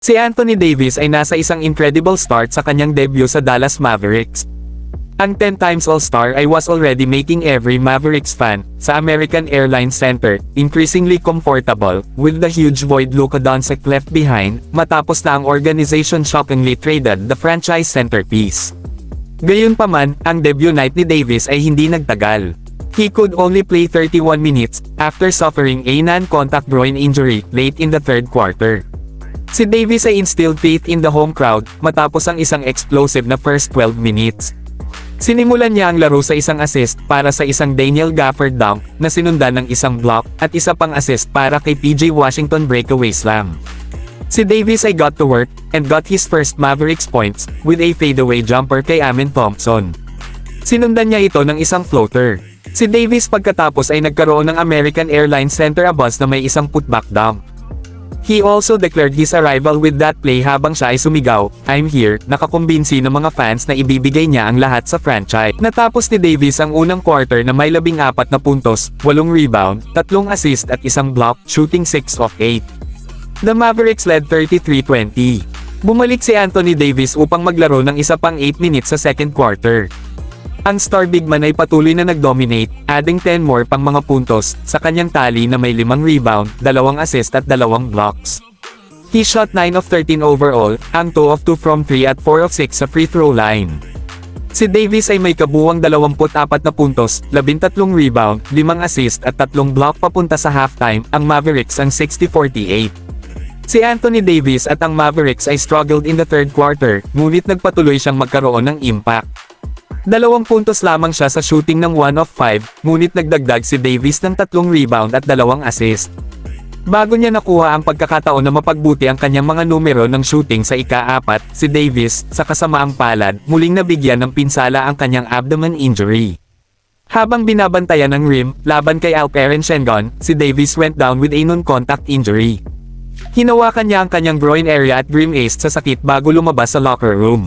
Si Anthony Davis ay nasa isang incredible start sa kanyang debut sa Dallas Mavericks. Ang 10 times All-Star ay was already making every Mavericks fan sa American Airlines Center increasingly comfortable with the huge void Luka Doncic left behind matapos na ang organization shockingly traded the franchise centerpiece. Gayunpaman, ang debut night ni Davis ay hindi nagtagal. He could only play 31 minutes after suffering a non-contact groin injury late in the third quarter. Si Davis ay instilled faith in the home crowd matapos ang isang explosive na first 12 minutes. Sinimulan niya ang laro sa isang assist para sa isang Daniel Gafford dunk na sinundan ng isang block at isa pang assist para kay PJ Washington breakaway slam. Si Davis ay got to work and got his first Mavericks points with a fadeaway jumper kay Amen Thompson. Sinundan niya ito ng isang floater. Si Davis pagkatapos ay nagkaroon ng American Airlines Center a buzz na may isang putback dunk. He also declared his arrival with that play habang siya ay sumigaw, "I'm here," nakakumbinsi ng mga fans na ibibigay niya ang lahat sa franchise. Natapos ni Davis ang unang quarter na may 14 na puntos, 8 rebound, 3 assist at isang block, shooting 6 of 8. The Mavericks led 33-20. Bumalik si Anthony Davis upang maglaro ng isa pang 8 minutes sa second quarter. Ang star big man ay patuloy na nag-dominate, adding 10 more pang mga puntos sa kanyang tally na may 5 rebound, 2 assist at 2 blocks. He shot 9 of 13 overall, ang 2 of 2 from 3 at 4 of 6 sa free throw line. Si Davis ay may kabuuang 24 na puntos, 13 rebound, 5 assist at 3 block papunta sa halftime, ang Mavericks ang 60-48. Si Anthony Davis at ang Mavericks ay struggled in the third quarter, ngunit nagpatuloy siyang magkaroon ng impact. 2 puntos lamang siya sa shooting ng 1 of 5, ngunit nagdagdag si Davis ng 3 rebound at 2 assist. Bago niya nakuha ang pagkakataon na mapagbuti ang kanyang mga numero ng shooting sa ika-4, si Davis, sa kasamaang palad, muling nabigyan ng pinsala ang kanyang abdomen injury. Habang binabantayan ang rim, laban kay Alperen Sengun, si Davis went down with a non-contact injury. Hinawakan niya ang kanyang groin area at grim aced sa sakit bago lumabas sa locker room.